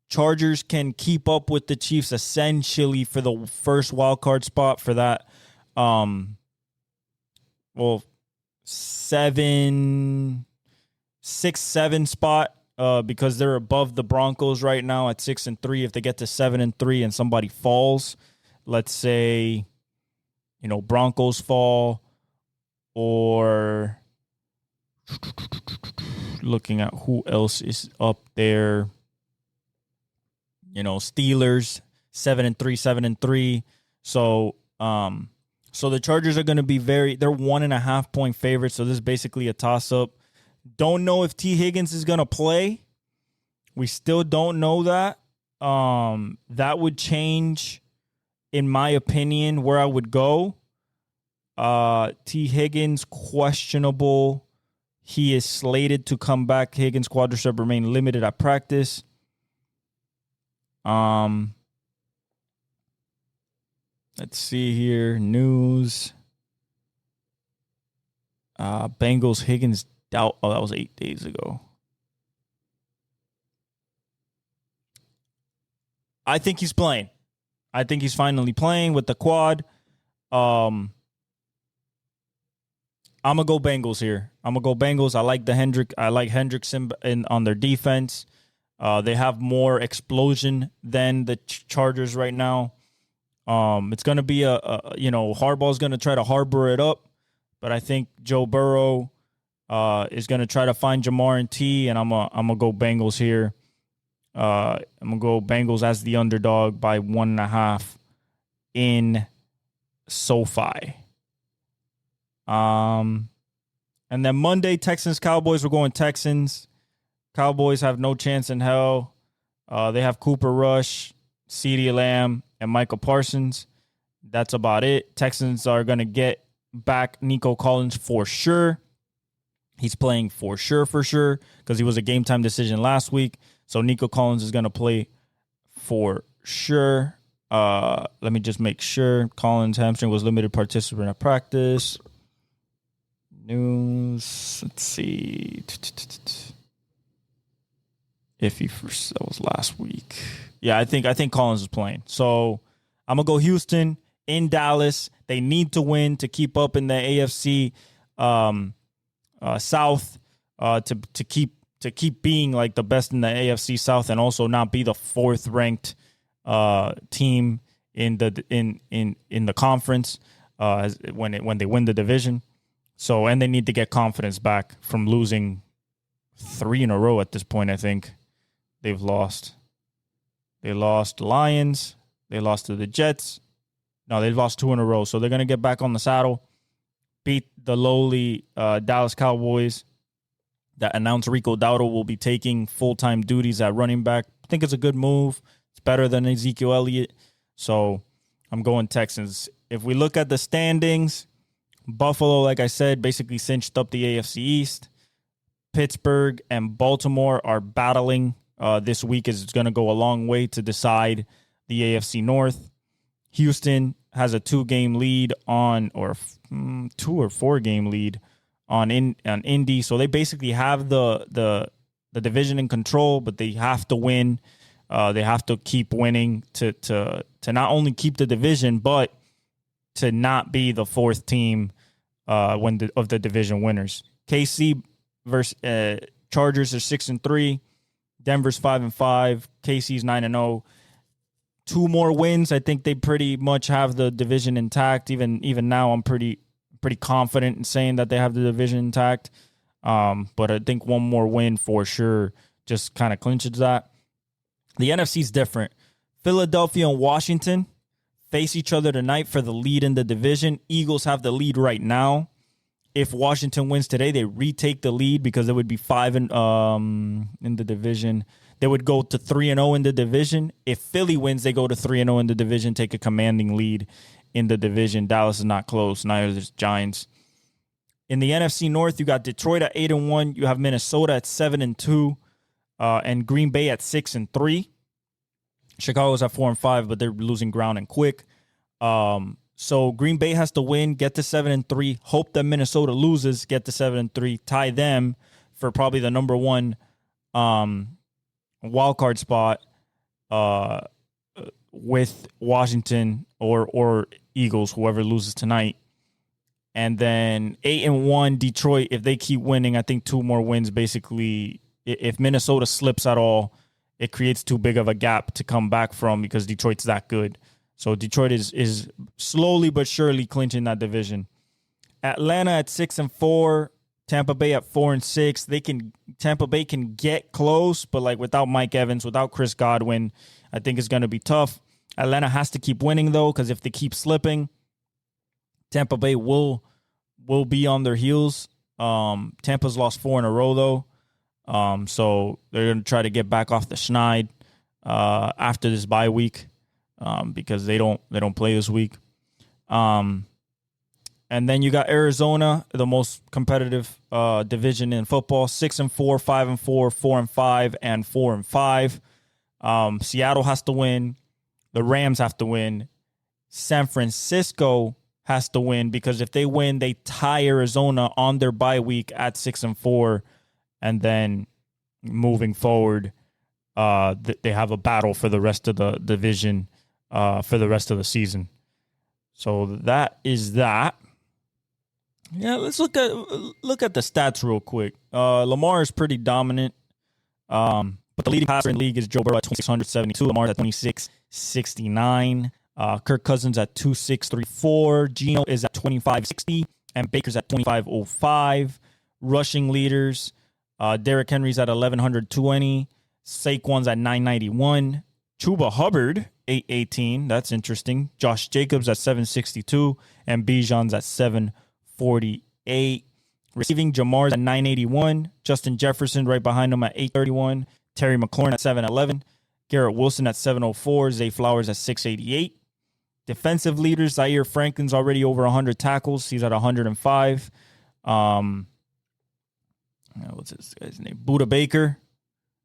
Chargers can keep up with the Chiefs essentially for the first wild card spot for that 6-7 spot because they're above the Broncos right now at 6-3. If they get to 7-3 and somebody falls, let's say, Broncos fall, or looking at who else is up there, Steelers 7-3. So the Chargers are going to be they're 1.5 point favorites. So this is basically a toss up. Don't know if T. Higgins is going to play. We still don't know that. That would change, in my opinion, where I would go. T. Higgins, questionable. He is slated to come back. Higgins quadricep remain limited at practice. Let's see here. News. Bengals, Higgins doubt. Oh, that was 8 days ago. I think he's playing. I think he's finally playing with the quad. I'm gonna go Bengals here. I like Hendrickson on their defense. They have more explosion than the Chargers right now. It's gonna be Harbaugh's gonna try to harbor it up, but I think Joe Burrow is gonna try to find Jamar and T, and I'm gonna go Bengals here. I'm gonna go Bengals as the underdog by 1.5 in SoFi. And then Monday, Texans, Cowboys. We're going Texans. Cowboys have no chance in hell. They have Cooper Rush, CeeDee Lamb, and Michael Parsons. That's about it. Texans are going to get back Nico Collins for sure. He's playing for sure, because he was a game-time decision last week. So Nico Collins is going to play for sure. Let me just make sure. Collins' hamstring was limited participant at practice. News. Let's see. If that was last week. Yeah, I think Collins is playing. So I'm gonna go Houston in Dallas. They need to win to keep up in the AFC South. to keep being like the best in the AFC South and also not be the fourth ranked team in the conference when they win the division. So, and they need to get confidence back from losing 3 in a row at this point. I think they've lost. They lost the Lions. They lost to the Jets. No, they've lost 2 in a row. So they're going to get back on the saddle, beat the lowly Dallas Cowboys that announced Rico Dowdle will be taking full-time duties at running back. I think it's a good move. It's better than Ezekiel Elliott. So I'm going Texans. If we look at the standings, Buffalo, like I said, basically cinched up the AFC East. Pittsburgh and Baltimore are battling this week, as it's going to go a long way to decide the AFC North. Houston has a 2-game lead on, or 2 or 4-game lead on Indy. So they basically have the division in control, but they have to win. They have to keep winning to not only keep the division, but to not be the fourth team of the division winners. KC versus Chargers are 6-3. Denver's 5-5. KC's 9-0. 2 more wins. I think they pretty much have the division intact. Even now, I'm pretty confident in saying that they have the division intact. But I think 1 more win for sure just kind of clinches that. The NFC's different. Philadelphia and Washington face each other tonight for the lead in the division. Eagles have the lead right now. If Washington wins today, they retake the lead because it would be 5 in the division. They would go to 3-0 in the division. If Philly wins, they go to 3-0 in the division, take a commanding lead in the division. Dallas is not close. Neither is Giants. In the NFC North, you got Detroit at 8-1. You have Minnesota at 7-2, and Green Bay at 6-3. Chicago's at 4-5, but they're losing ground and quick. So Green Bay has to win, get to 7-3. Hope that Minnesota loses, get to 7-3. Tie them for probably the number 1 wild card spot with Washington or Eagles, whoever loses tonight. And then 8-1 Detroit. If they keep winning, I think 2 more wins. Basically, if Minnesota slips at all, it creates too big of a gap to come back from because Detroit's that good. So Detroit is slowly but surely clinching that division. Atlanta at 6-4, Tampa Bay at 4-6. Tampa Bay can get close, but like without Mike Evans, without Chris Godwin, I think it's going to be tough. Atlanta has to keep winning though, because if they keep slipping, Tampa Bay will be on their heels. Tampa's lost 4 in a row though. So they're going to try to get back off the schneid after this bye week because they don't play this week. And then you got Arizona, the most competitive division in football, 6-4, 5-4, 4-5, and 4-5. Seattle has to win. The Rams have to win. San Francisco has to win because if they win, they tie Arizona on their bye week at 6-4. And then moving forward, they have a battle for the rest of the division for the rest of the season. So that is that. Yeah, let's look at the stats real quick. Lamar is pretty dominant, but the leading passer in the league is Joe Burrow at 2,672. Lamar's at 2,669. Kirk Cousins at 2,634. Geno is at 2,560, and Baker's at 2,505. Rushing leaders. Derrick Henry's at 1,120. Saquon's at 991. Chuba Hubbard, 818. That's interesting. Josh Jacobs at 762. And Bijan's at 748. Receiving, Jamar's at 981. Justin Jefferson right behind him at 831. Terry McLaurin at 711. Garrett Wilson at 704. Zay Flowers at 688. Defensive leaders, Zaire Franklin's already over 100 tackles. He's at 105. What's his guy's name? Buda Baker,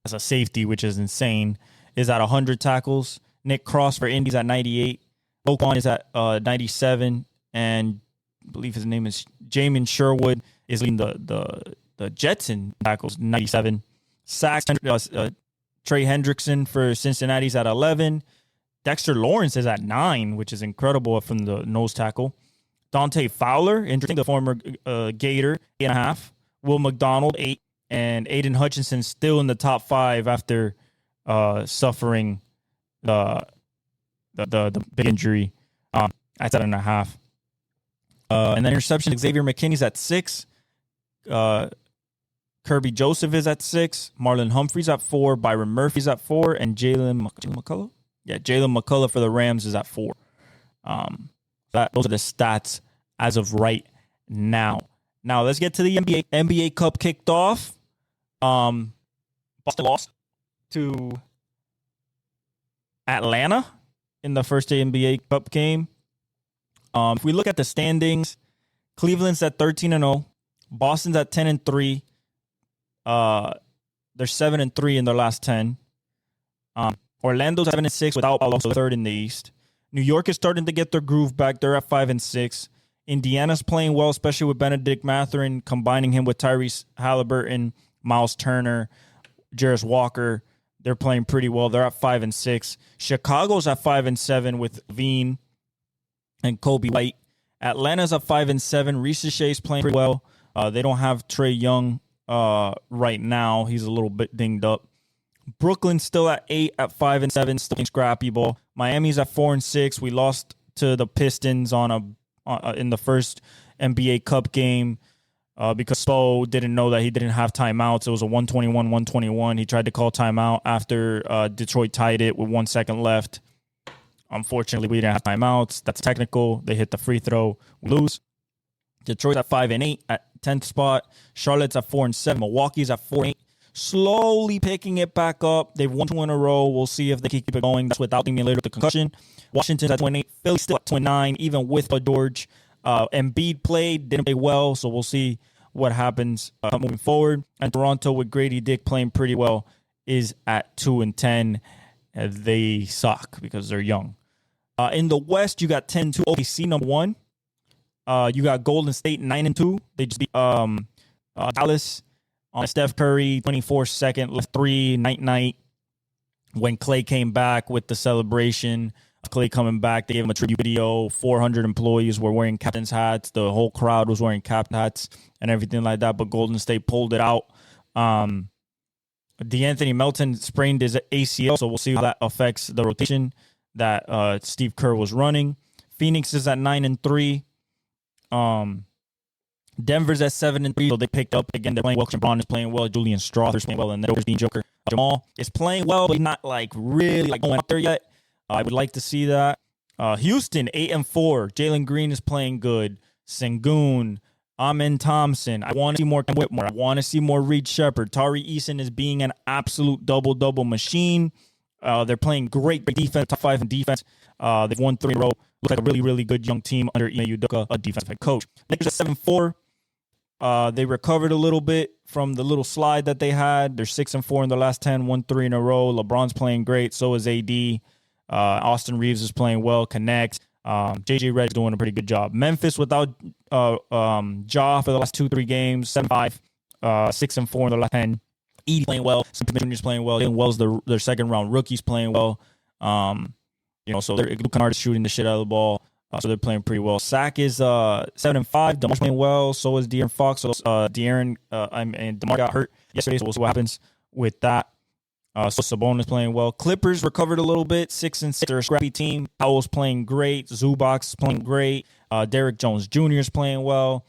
as a safety, which is insane, is at 100 tackles. Nick Cross for Indy's at 98. Oakon is at 97. And I believe his name is Jamin Sherwood is leading the Jets in tackles, 97. Sacks, Trey Hendrickson for Cincinnati's at 11. Dexter Lawrence is at 9, which is incredible from the nose tackle. Dante Fowler, interesting, the former Gator, 8.5. Will McDonald, 8. and Aiden Hutchinson still in the top 5 after suffering the big injury at 7.5. And then interception, Xavier McKinney's at 6. Kirby Joseph is at 6. Marlon Humphrey's at 4. Byron Murphy's at 4. And Jalen McCullough? Yeah, Jalen McCullough for the Rams is at 4. Those are the stats as of right now. Now, let's get to the NBA. NBA Cup kicked off. Boston lost to Atlanta in the first day NBA Cup game. If we look at the standings, Cleveland's at 13-0. Boston's at 10-3. They're 7-3 in their last 10. Orlando's 7-6 without Paolo, so third in the East. New York is starting to get their groove back. They're at 5-6. Indiana's playing well, especially with Benedict Mathurin, combining him with Tyrese Halliburton, Miles Turner, Jarris Walker. They're playing pretty well. They're at 5-6. Chicago's at 5-7 with Veen and Kobe White. Atlanta's at 5-7. Reece Shea's playing pretty well. They don't have Trae Young right now. He's a little bit dinged up. Brooklyn's still at 8 at 5-7, still playing scrappy ball. Miami's at 4-6. We lost to the Pistons in the first NBA Cup game because Spo didn't know that he didn't have timeouts. It was a 121-121. He tried to call timeout after Detroit tied it with 1 second left. Unfortunately, we didn't have timeouts. That's technical. They hit the free throw. We lose. Detroit's at 5-8 at 10th spot. Charlotte's at 4-7. Milwaukee's at 4-8. Slowly picking it back up. They've won 2 in a row. We'll see if they can keep it going. That's without Damian Lillard with the concussion. Washington's at 28. Philly's still at 29, even with George. Embiid didn't play well, so we'll see what happens moving forward. And Toronto, with Grady Dick playing pretty well, is at 2-10. They suck because they're young. In the West, you got 10-2 OKC number 1. You got Golden State 9-2. They just beat Dallas. Steph Curry, 24 second, left 3, night. When Clay came back with the celebration, Clay coming back, they gave him a tribute video. 400 employees were wearing captain's hats. The whole crowd was wearing captain hats and everything like that, but Golden State pulled it out. DeAnthony Melton sprained his ACL, so we'll see how that affects the rotation that Steve Kerr was running. Phoenix is at 9-3. Denver's at 7-3, so they picked up again. They're playing well. Braun is playing well. Julian Strother's playing well, and they're always being Joker. Jamal is playing well, but he's not really going up there yet. I would like to see that. Houston 8-4. Jalen Green is playing good. Sengun, Amen Thompson. I want to see more Ken Whitmore. I want to see more Reed Shepard. Tari Eason is being an absolute double machine. They're playing great defense, top 5 in defense. They've won 3 in a row. Looks like a really good young team under Ime Udoka, a defensive head coach. Lakers at 7-4. They recovered a little bit from the little slide that they had. They're 6-4 in the last 10, won 3 in a row. LeBron's playing great. So is AD. Austin Reeves is playing well. Connect. JJ Redick's doing a pretty good job. Memphis without Ja for the last 2-3 games, 7-5, 6-4 in the last 10. Edey playing well. Some Jr.'s playing well. Jalen Wells, their second round rookies playing well. So they're Luke Kennard is shooting the shit out of the ball. So they're playing pretty well. Sack is 7-5. DeMar's playing well. So is De'Aaron Fox. So De'Aaron and DeMar got hurt yesterday. So we'll see what happens with that. So Sabonis playing well. Clippers recovered a little bit. 6-6. They're a scrappy team. Powell's playing great. Zubac is playing great. Derrick Jones Jr. is playing well.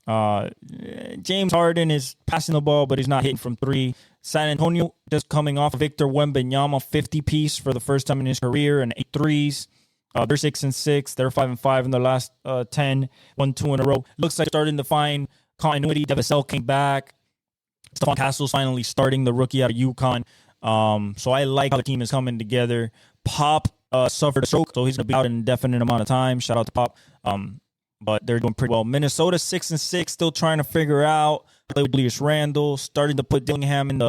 James Harden is passing the ball, but he's not hitting from 3. San Antonio just coming off Victor Wembanyama 50-piece for the first time in his career and 8 threes. They're 6-6. They're 5-5 in their last 10. 1-2 in a row. Looks like starting to find continuity. Devasel came back. Stephon Castle's finally starting, the rookie out of UConn. So I like how the team is coming together. Pop suffered a stroke, so he's going to be out an indefinite amount of time. Shout out to Pop. But they're doing pretty well. Minnesota 6-6, still trying to figure out. Play with Julius Randle, starting to put Dillingham in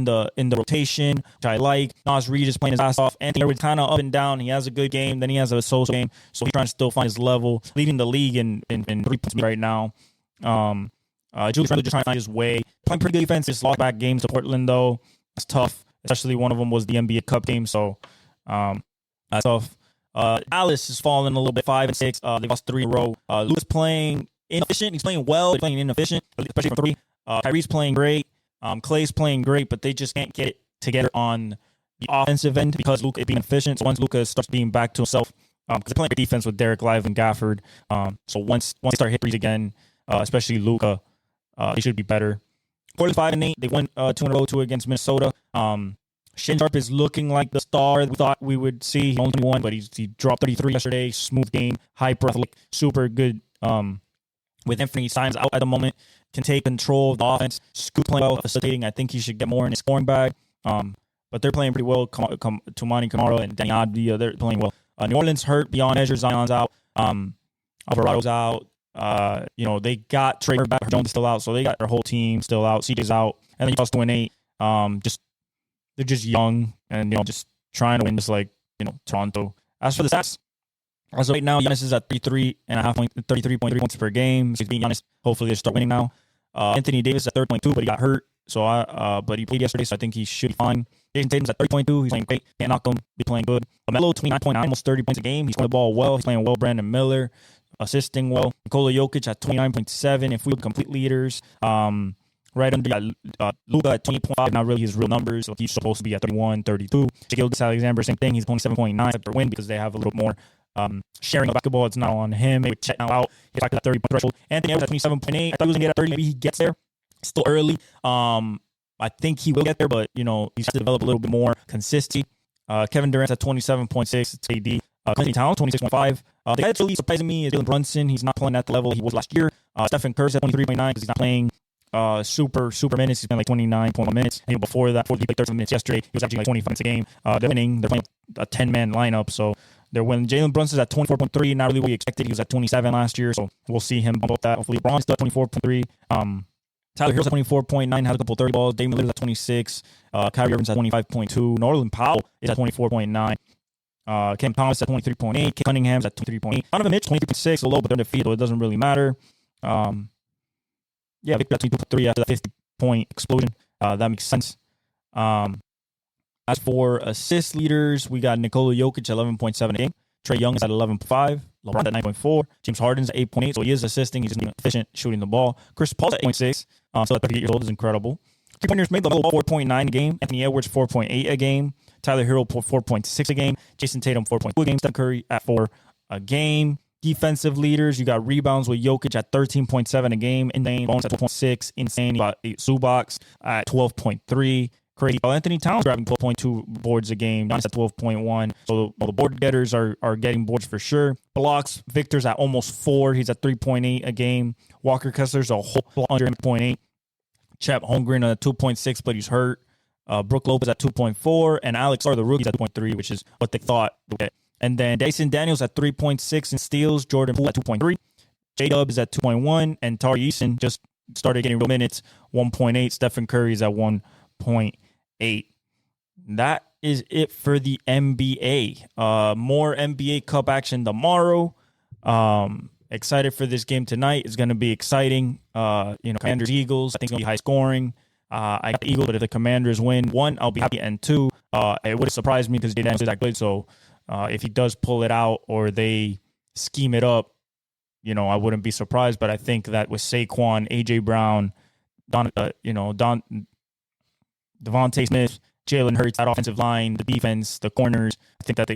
the rotation, which I like. Nas Reed is playing his ass off. Anthony Edwards kind of up and down. He has a good game, then he has a social game, so he's trying to still find his level. Leading the league in 3 points right now. Julius Randle just trying to find his way. Playing pretty good defense. Just lost back games to Portland though. That's tough. Especially one of them was the NBA Cup game, so that's tough. Dallas is falling a little bit, 5-6. They lost 3 in a row. Luka's playing inefficient. He's playing well. He's playing inefficient, especially from 3. Kyrie's playing great. Clay's playing great, but they just can't get it together on the offensive end because Luka is being efficient. So once Luka starts being back to himself, because they're playing great defense with Derek Live and Gafford. So once they start hitting threes again, especially Luka, they should be better. Portland 5-8. They won 2 in a row, 2 against Minnesota. Shin Sharp is looking like the star we thought we would see. He only won, but he dropped 33 yesterday. Smooth game, hyper athletic, super good. With Anthony Simons out at the moment, can take control of the offense. Scoot playing well, facilitating. I think he should get more in his scoring bag. But they're playing pretty well. Tumani Kamara and Danny Advia, they're playing well. New Orleans hurt beyond measure. Zion's out. Alvarado's out. They got Trey back. Jones is still out, so they got their whole team still out. CJ's out, and then you lost 2-8. They're just young and just trying to win, just like Toronto. As for the stats, as of right now, Giannis is at 33.3 points per game. So he's being Giannis. Hopefully they start winning now. Anthony Davis at 30.2, but he got hurt. So but he played yesterday, so I think he should be fine. Jason Tatum's at 30.2. He's playing great. Can't knock him. Be playing good. LaMelo 29.9, almost 30 points a game. He's playing the ball well. He's playing well. Brandon Miller assisting well. Nikola Jokic at 29.7. If we would complete leaders, right under Luka at 20.5. Not really his real numbers. So he's supposed to be at 31, 32. Shaquille Alexander, same thing. He's 27.9 except for win because they have a little more sharing of basketball. It's not on him. With Chet now out, he's back to that 30-point threshold. Anthony Edwards at 27.8. I thought he was gonna get at 30. Maybe he gets there. Still early. I think he will get there, but he has to develop a little bit more consistency. Kevin Durant's at 27.6. It's AD. Clinton Towns 26.5. The guy that's really surprising me is Jalen Brunson. He's not playing at the level he was last year. Stephen Curry's at 23.9 because he's not playing super minutes. He's playing like 29.1 minutes. And before that, he played 30 minutes yesterday. He was actually like 25 minutes a game. They're winning. They're playing a 10-man lineup, so they're winning. Jalen Brunson's at 24.3. Not really what we expected. He was at 27 last year, so we'll see him bump up that. Hopefully, Braun's still at 24.3. Tyler Hero's at 24.9, has a couple 30 balls. Damian Lillard's at 26. Kyrie Irving's at 25.2. Norland Powell is at 24.9. Cam Thomas at 23.8. Kate Cunningham's at 23.8. Donovan Mitch, 23.6. A low, but they're defeated, so it doesn't really matter. Victor at 22.3 after that 50-point explosion. That makes sense. As for assist leaders, we got Nikola Jokic at 11.7 a game. Trae Young is at 11.5. LeBron at 9.4. James Harden's at 8.8. So he is assisting. He's just efficient shooting the ball. Chris Paul's at 8.6. Still at 38 years old is incredible. 3-pointers made the ball 4.9 a game. Anthony Edwards 4.8 a game. Tyler Hero 4.6 a game. Jason Tatum 4.2 a game. Steph Curry at 4 a game. Defensive leaders, you got rebounds with Jokic at 13.7 a game. Insane. Bones at 12.6. Insane. Zubac at 12.3. Crazy. Anthony Towns grabbing 12.2 boards a game. Giannis at 12.1. So the board getters are getting boards for sure. Blocks, Victor's at almost 4. He's at 3.8 a game. Walker Kessler's a whole under 0.8. Chet Holmgren at 2.6, but he's hurt. Brook Lopez at 2.4. And Alex the rookie's at 2.3, which is what they thought. And then Dyson Daniels at 3.6 in steals. Jordan Poole at 2.3. J-Dub is at 2.1. And Tari Eason just started getting real minutes. 1.8. Stephen Curry's at 1.8. That is it for the NBA. More NBA Cup action tomorrow. Excited for this game tonight. It's going to be exciting. Commanders Eagles. I think it's going to be high scoring. I got the Eagles, but if the Commanders win, 1, I'll be happy, and 2, it would have surprised me because Daniels is that good. So if he does pull it out or they scheme it up, I wouldn't be surprised. But I think that with Saquon, AJ Brown, Devontae Smith, Jalen Hurts, that offensive line, the defense, the corners, I think that the